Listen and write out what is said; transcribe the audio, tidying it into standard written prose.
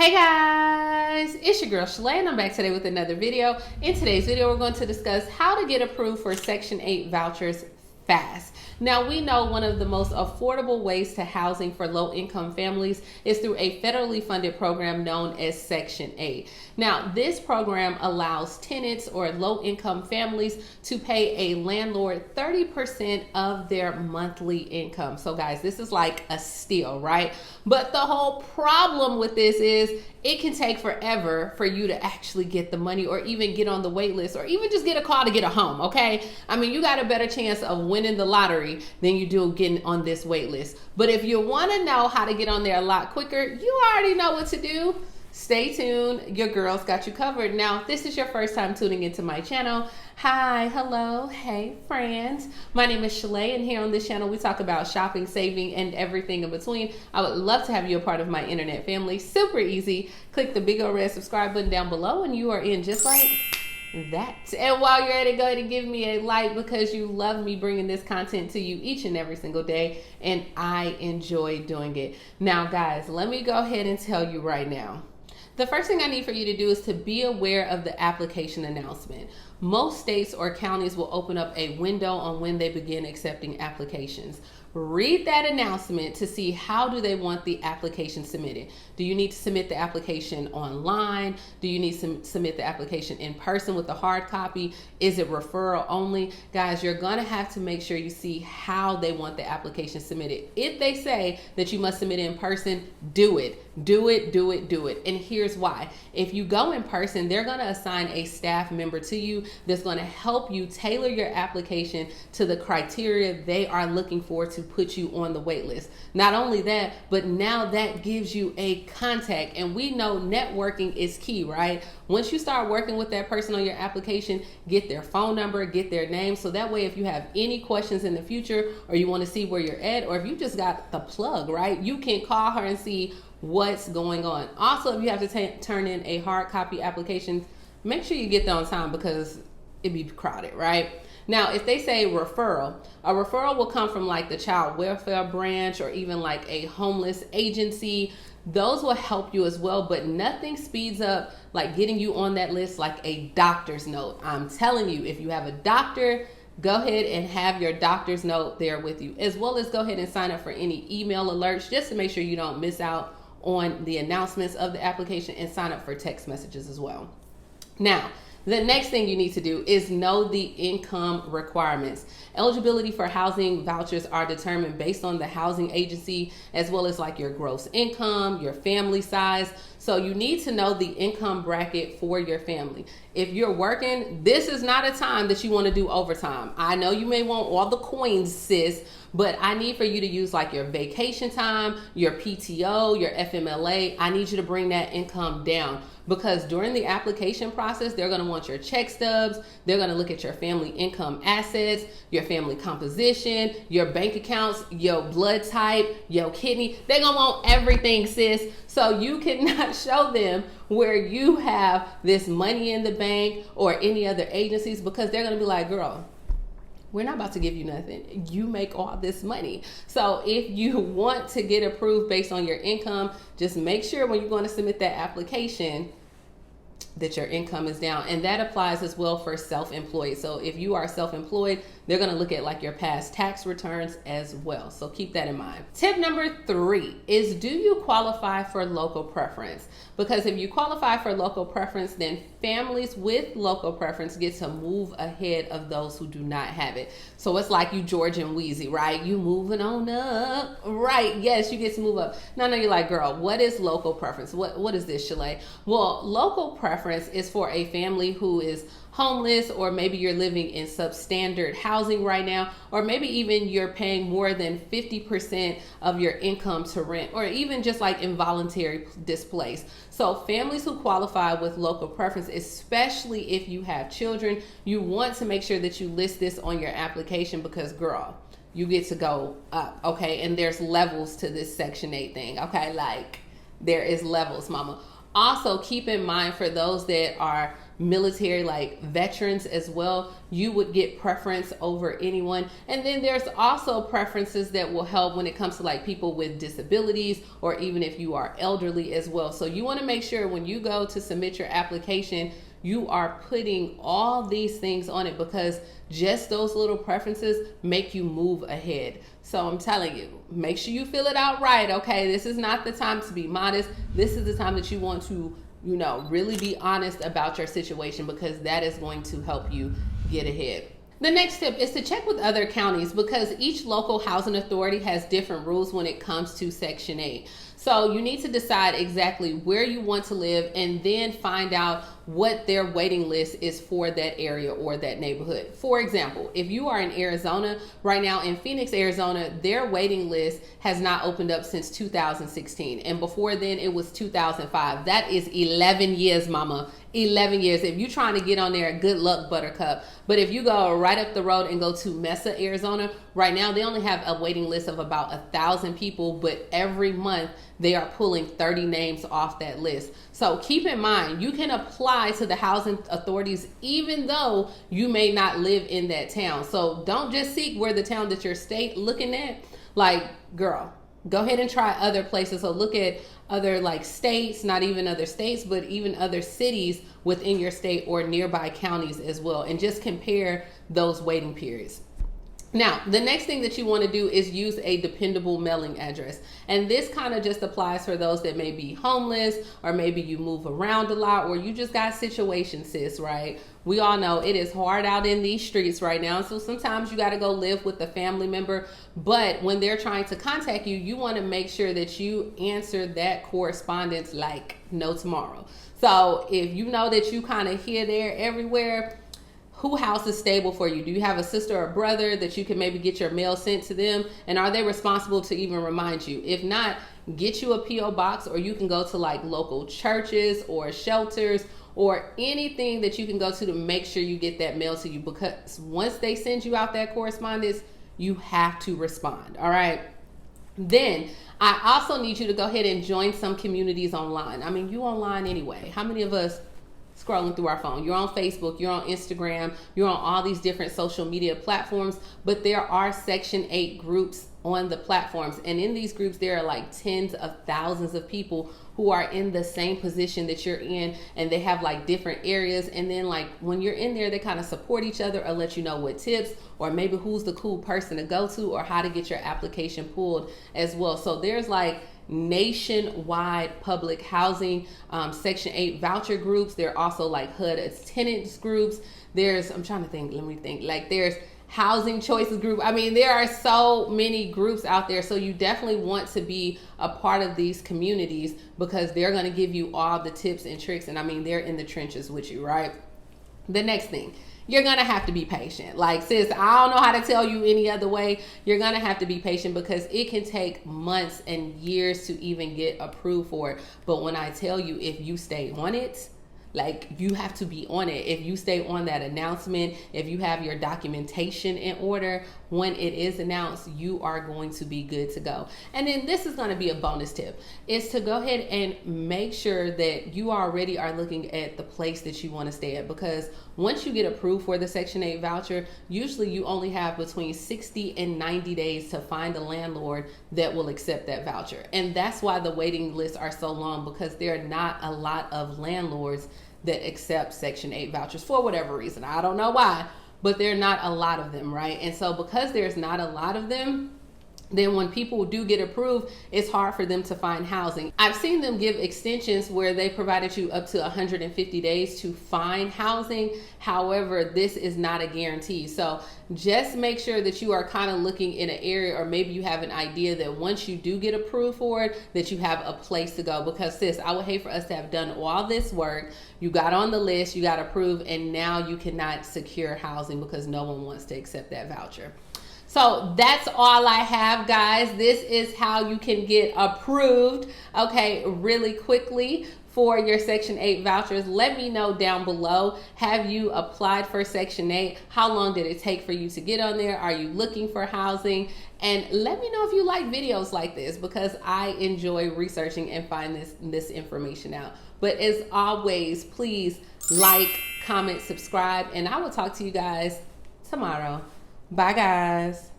Hey guys, it's your girl Shalae and I'm back today with another video. In today's video, we're going to discuss how to get approved for Section 8 vouchers fast. Now, we know one of the most affordable ways to housing for low-income families is through a federally funded program known as Section 8. Now, this program allows tenants or low-income families to pay a landlord 30% of their monthly income. So guys, this is like a steal, right? But the whole problem with this is it can take forever for you to actually get the money or even get on the wait list or even just get a call to get a home, okay? I mean, you got a better chance of winning the lottery than you do getting on this wait list. But if you want to know how to get on there a lot quicker, you already know what to do. Stay tuned. Your girl's got you covered. Now, if this is your first time tuning into my channel, hi, hello, hey friends. My name is Shalae, and here on this channel we talk about shopping, saving, and everything in between. I would love to have you a part of my internet family. Super easy. Click the big old red subscribe button down below and you are in just like that. And while you're at it, go ahead and give me a like because you love me bringing this content to you each and every single day, and I enjoy doing it. Now guys, let me go ahead and tell you right now. The first thing I need for you to do is to be aware of the application announcement. Most states or counties will open up a window on when they begin accepting applications. Read that announcement to see how do they want the application submitted. Do you need to submit the application online? Do you need to submit the application in person with the hard copy? Is it referral only? Guys, you're gonna have to make sure you see how they want the application submitted. If they say that you must submit it in person, do it. Do it, do it, do it. And here's why. If you go in person, they're gonna assign a staff member to you that's gonna help you tailor your application to the criteria they are looking for to put you on the wait list. Not only that, but now that gives you a contact, and we know networking is key, right? Once you start working with that person on your application, get their phone number, get their name, so that way if you have any questions in the future or you want to see where you're at, or if you just got the plug, right, you can call her and see what's going on. Also, if you have to turn in a hard copy application, make sure you get there on time because it'd be crowded, right? Now, if they say referral, a referral will come from like the child welfare branch or even like a homeless agency. Those will help you as well, but nothing speeds up like getting you on that list like a doctor's note. I'm telling you, if you have a doctor, go ahead and have your doctor's note there with you, as well as go ahead and sign up for any email alerts just to make sure you don't miss out on the announcements of the application, and sign up for text messages as well. Now, the next thing you need to do is know the income requirements. Eligibility for housing vouchers are determined based on the housing agency, as well as like your gross income, your family size. So you need to know the income bracket for your family. If you're working, this is not a time that you want to do overtime. I know you may want all the coins, sis, but I need for you to use like your vacation time, your PTO, your FMLA. I need you to bring that income down, because during the application process, they're going to want your check stubs. They're going to look at your family income assets, your family composition, your bank accounts, your blood type, your kidney. They're going to want everything, sis. So you cannot show them where you have this money in the bank or any other agencies, because they're going to be like, girl, we're not about to give you nothing. You make all this money. So if you want to get approved based on your income, just make sure when you're going to submit that application that your income is down. And that applies as well for self-employed. So if you are self-employed, they're going to look at like your past tax returns as well. So keep that in mind. Tip number 3 is, do you qualify for local preference? Because if you qualify for local preference, then families with local preference get to move ahead of those who do not have it. So it's like you George and Wheezy, right? You moving on up, right? Yes, you get to move up. Now you're like, girl, what is local preference? What is this, Shalae? Well, local preference is for a family who is homeless, or maybe you're living in substandard housing right now, or maybe even you're paying more than 50% of your income to rent, or even just like involuntary displaced. So families who qualify with local preference, especially if you have children, you want to make sure that you list this on your application, because girl, you get to go up, okay? And there's levels to this Section 8 thing, okay? Like there is levels, mama. Also, keep in mind for those that are military, like veterans as well, you would get preference over anyone. And then there's also preferences that will help when it comes to like people with disabilities, or even if you are elderly as well. So you want to make sure when you go to submit your application, you are putting all these things on it, because just those little preferences make you move ahead. So I'm telling you, make sure you fill it out right, okay? This is not the time to be modest. This is the time that you want to, really be honest about your situation, because that is going to help you get ahead. The next tip is to check with other counties, because each local housing authority has different rules when it comes to Section 8. So you need to decide exactly where you want to live, and then find out what their waiting list is for that area or that neighborhood. For example, if you are in Arizona right now, in Phoenix, Arizona, their waiting list has not opened up since 2016. And before then it was 2005. That is 11 years, mama. 11 years. If you're trying to get on there, good luck, buttercup. But if you go right up the road and go to Mesa, Arizona, right now they only have a waiting list of about 1,000 people, but every month they are pulling 30 names off that list. So keep in mind, you can apply to the housing authorities even though you may not live in that town. So don't just seek where the town that your state looking at. Like, girl, go ahead and try other places. So look at other like states, not even other states, but even other cities within your state or nearby counties as well, and just compare those waiting periods. Now, the next thing that you want to do is use a dependable mailing address. And this kind of just applies for those that may be homeless, or maybe you move around a lot, or you just got situations, sis, right? We all know it is hard out in these streets right now. So sometimes you got to go live with a family member. But when they're trying to contact you, you want to make sure that you answer that correspondence like no tomorrow. So if you know that you kind of here, there, everywhere, who house is stable for you? Do you have a sister or brother that you can maybe get your mail sent to them? And are they responsible to even remind you? If not, get you a P.O. box, or you can go to like local churches or shelters or anything that you can go to make sure you get that mail to you, because once they send you out that correspondence, you have to respond. All right. Then I also need you to go ahead and join some communities online. I mean, you online anyway. How many of us scrolling through our phone? You're on Facebook, you're on Instagram, you're on all these different social media platforms, but there are Section 8 groups on the platforms. And in these groups, there are like tens of thousands of people who are in the same position that you're in, and they have like different areas. And then like when you're in there, they kind of support each other or let you know what tips, or maybe who's the cool person to go to, or how to get your application pulled as well. So there's like nationwide public housing Section 8 voucher groups. There are also like HUD as tenants groups. There's, I'm trying to think, let me think, like there's housing choices group. I mean, there are so many groups out there. So you definitely want to be a part of these communities, because they're going to give you all the tips and tricks. And I mean, they're in the trenches with you, right? The next thing, you're going to have to be patient. Like, sis, I don't know how to tell you any other way. You're going to have to be patient, because it can take months and years to even get approved for it. But when I tell you, if you stay on it, like, you have to be on it. If you stay on that announcement, if you have your documentation in order, when it is announced, you are going to be good to go. And then this is going to be a bonus tip, is to go ahead and make sure that you already are looking at the place that you want to stay at, because once you get approved for the Section 8 voucher, usually you only have between 60 and 90 days to find a landlord that will accept that voucher. And that's why the waiting lists are so long, because there are not a lot of landlords that accept Section 8 vouchers for whatever reason. I don't know why, but there are not a lot of them, right? And so because there's not a lot of them, then when people do get approved, it's hard for them to find housing. I've seen them give extensions where they provided you up to 150 days to find housing. However, this is not a guarantee. So just make sure that you are kind of looking in an area, or maybe you have an idea that once you do get approved for it, that you have a place to go. Because sis, I would hate for us to have done all this work. You got on the list, you got approved, and now you cannot secure housing because no one wants to accept that voucher. So that's all I have, guys. This is how you can get approved, okay, really quickly for your Section 8 vouchers. Let me know down below, have you applied for Section 8? How long did it take for you to get on there? Are you looking for housing? And let me know if you like videos like this, because I enjoy researching and find this information out. But as always, please like, comment, subscribe, and I will talk to you guys tomorrow. Bye, guys.